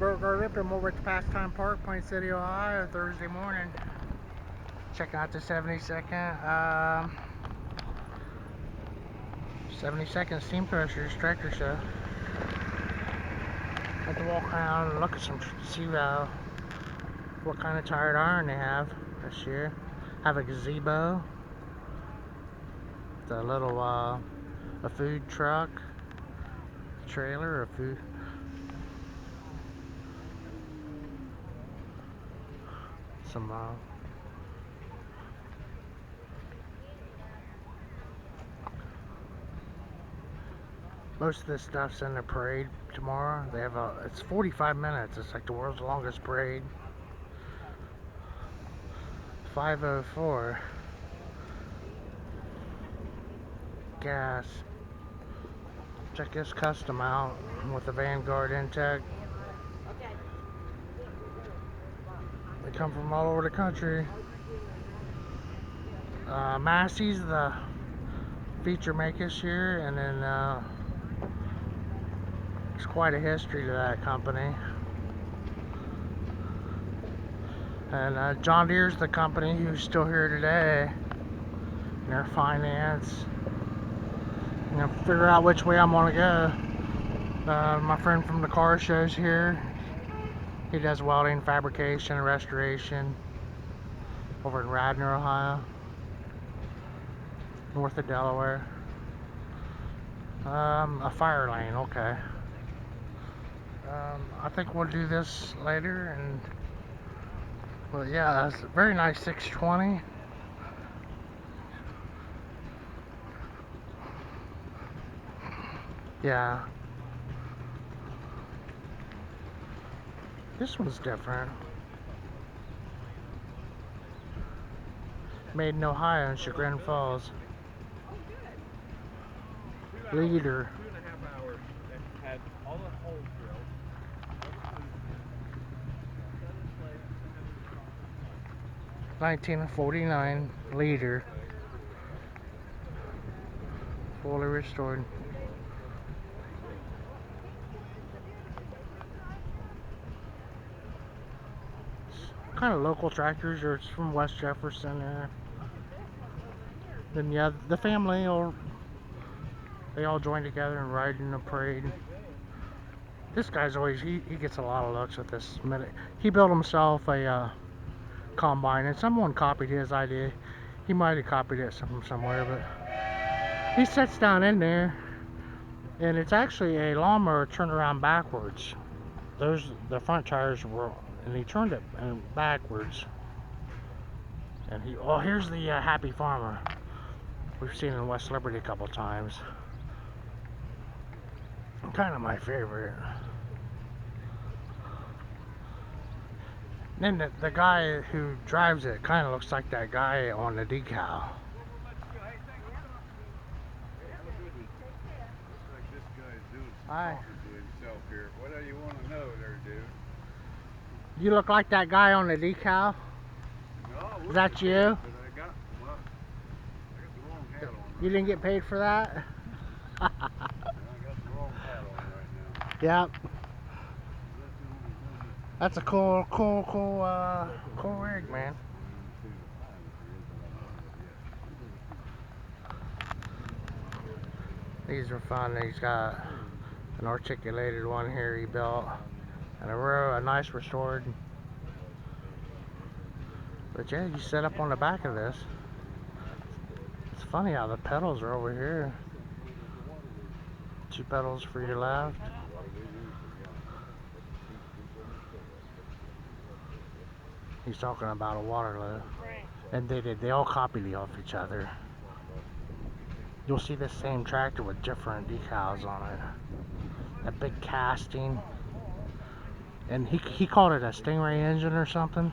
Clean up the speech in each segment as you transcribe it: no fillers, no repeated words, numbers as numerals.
Rippy. I'm over at the Pastime Park, Plain City, Ohio, Thursday morning. Checking out the 72nd Steam Crushers Tractor Show. Had to walk around and look at some, see what kind of tired iron they have this year. Have a gazebo, the little a food truck, trailer, a food. Some most of this stuff's in the parade tomorrow. They have it's 45 minutes. It's like the world's longest parade. 504. Gas. Check this custom out with the Vanguard intake. They come from all over the country. Massey's the feature make this year, and then there's quite a history to that company. And John Deere's the company who's still here today. In their finance. I'm gonna figure out which way I'm gonna go. My friend from the car show's here. He does welding, fabrication, and restoration over in Radnor, Ohio, north of Delaware. A fire lane, okay. I think we'll do this later, and well, yeah, it's a very nice 620. Yeah. This one's different. Made in Ohio in Chagrin Falls. Leader. 2.5 hours and had all the holes drilled. 1949 leader. Fully restored. Kind of local tractors, or it's from West Jefferson there. Then yeah, the family they all join together and ride in a parade. This guy's always he gets a lot of looks with this minute. He built himself a combine, and someone copied his idea. He might have copied it from somewhere, but he sits down in there, and it's actually a lawnmower turned around backwards. The front tires were, and he turned it backwards. And here's the Happy Farmer. We've seen in West Liberty a couple times. Kind of my favorite. Then the guy who drives it kind of looks like that guy on the decal. Hi. What do you want to know there, dude? You look like that guy on the decal. No, is that you? I got the wrong hat on. You didn't get paid for that? I got the wrong hat on right now. Yep. That's a cool rig, man. These are fun. He's got an articulated one here he built, and a nice restored. But yeah, you set up on the back of this. It's funny how the pedals are over here. 2 pedals for your left. He's talking about a Waterloo. And they all copied off each other. You'll see this same tractor with different decals on it. That big casting. And he called it a Stingray engine or something.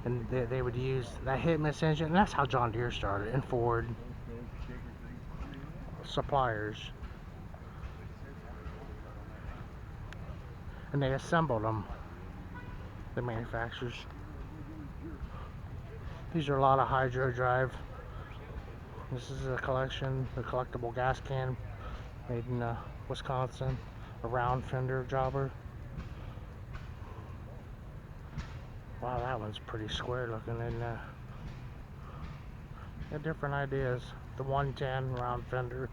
And they would use that hit-miss engine. And that's how John Deere started, and Ford. Suppliers. And they assembled them. The manufacturers. These are a lot of hydro drive. This is a collection, a collectible gas can made in Wisconsin, a round fender jobber. Wow, that one's pretty square looking, isn't it? Got different ideas. The 110 round fender.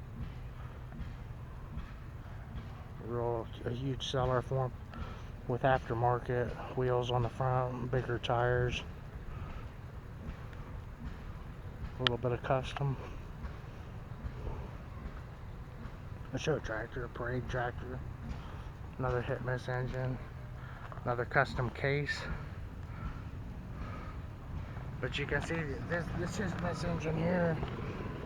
A huge seller for 'em, with aftermarket wheels on the front, bigger tires. A little bit of custom. A show tractor, a parade tractor. Another hit miss engine. Another custom case. But you can see this hit miss engine here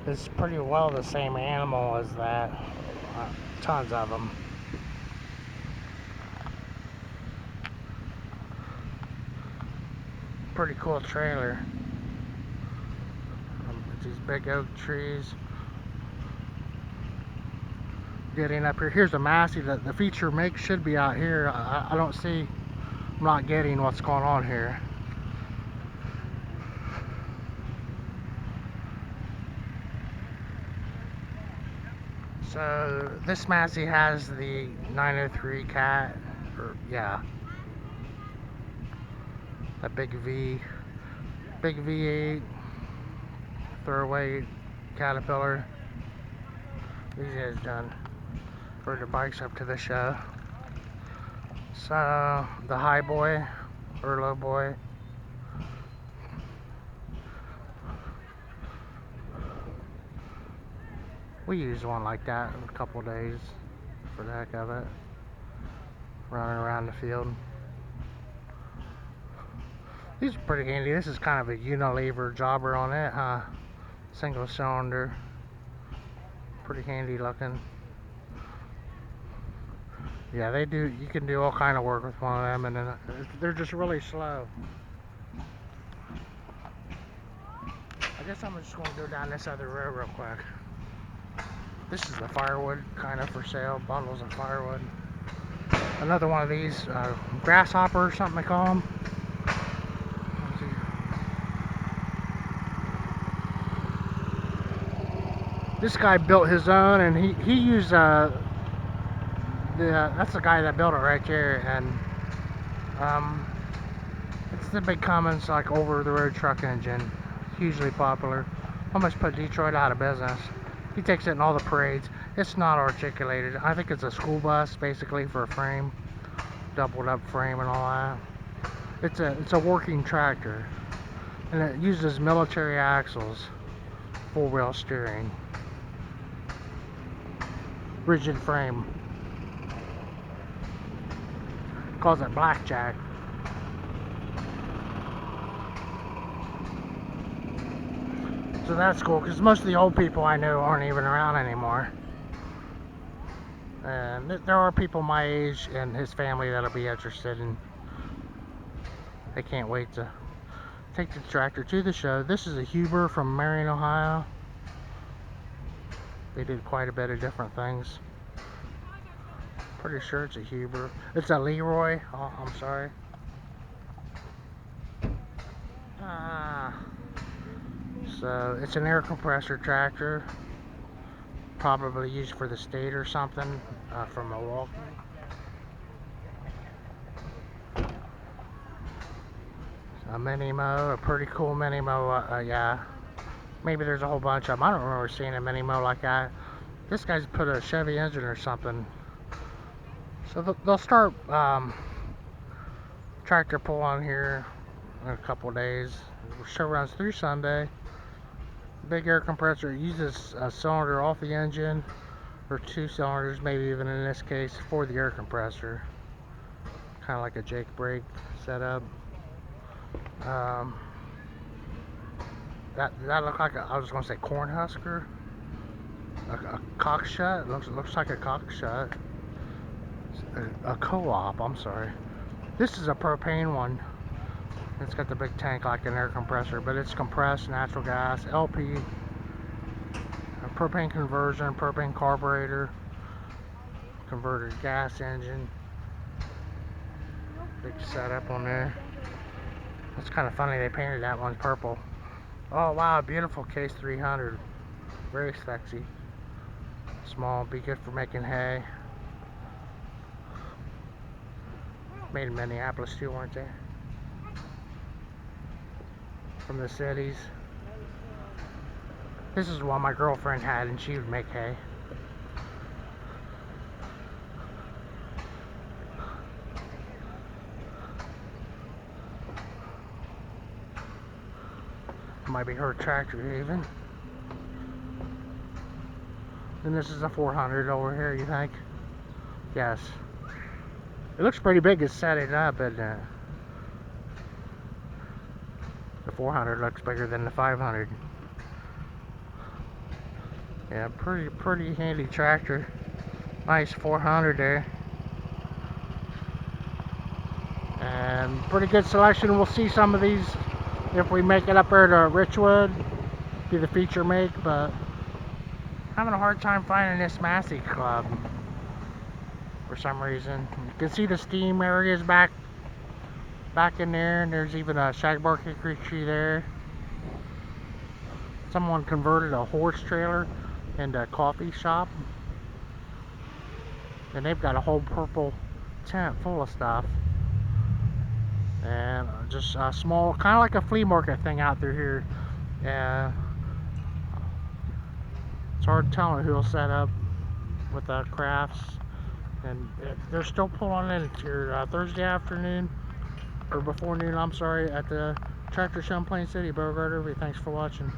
is pretty well the same animal as that. Tons of them. Pretty cool trailer. These big oak trees. Getting up here. Here's a Massey. The feature make should be out here. I don't see. I'm not getting what's going on here. So this Massey has the 903 cat, or yeah, a big V8 throwaway Caterpillar. These guys done rode their bikes up to the show. So the high boy or low boy. We used one like that in a couple of days for the heck of it. Running around the field. These are pretty handy. This is kind of a Unilever jobber on it, huh? Single cylinder. Pretty handy looking. Yeah, they do. You can do all kind of work with one of them, and then they're just really slow. I guess I'm just going to go down this other road real quick. This is the firewood, kind of for sale. Bundles of firewood. Another one of these grasshopper or something they call them. This guy built his own, and he used that's the guy that built it right there, and it's the big Cummins like over the road truck engine, hugely popular. Almost put Detroit out of business. He takes it in all the parades. It's not articulated. I think it's a school bus basically for a frame, doubled up frame and all that. It's a working tractor, and it uses military axles, 4-wheel steering, rigid frame. Calls it blackjack. So that's cool, because most of the old people I know aren't even around anymore. And there are people my age and his family that'll be interested, and they can't wait to take the tractor to the show. This is a Huber from Marion, Ohio. They did quite a bit of different things. Pretty sure it's a Huber. It's a Leroy. Oh, I'm sorry. So it's an air compressor tractor, probably used for the state or something, from Milwaukee. A mini mow, a pretty cool mini mow. Yeah, maybe there's a whole bunch of them. I don't remember seeing a mini mow like that. This guy's put a Chevy engine or something. So they'll start tractor pull on here in a couple days. The show runs through Sunday. Big air compressor uses a cylinder off the engine, or 2 cylinders, maybe even in this case, for the air compressor. Kind of like a Jake brake setup. That looked like I was going to say corn husker, a cock shut. Looks like a cock shut. A co-op. I'm sorry. This is a propane one. It's got the big tank like an air compressor, but it's compressed natural gas, LP, a propane conversion, propane carburetor, converted gas engine. Big setup on there. It's kind of funny they painted that one purple. Oh wow, beautiful Case 300. Very sexy. Small, be good for making hay. Made in Minneapolis too, weren't they? from the cities. This is one my girlfriend had, and she would make hay. Might be her tractor even. And this is a 400 over here, you think? Yes. It looks pretty big to set it up, and the 400 looks bigger than the 500. Yeah, pretty handy tractor. Nice 400 there. And pretty good selection. We'll see some of these if we make it up there to Richwood. Be the feature make, but having a hard time finding this Massey Club for some reason. You can see the steam areas back in there, and there's even a shagbark hickory tree there. Someone converted a horse trailer into a coffee shop, and they've got a whole purple tent full of stuff. And just a small, kind of like a flea market thing out through here. Yeah, it's hard telling who'll set up with the crafts, and they're still pulling in here Thursday afternoon, or before noon, I'm sorry, at the Tractor Show in Plain City. Beauregard, everybody, thanks for watching.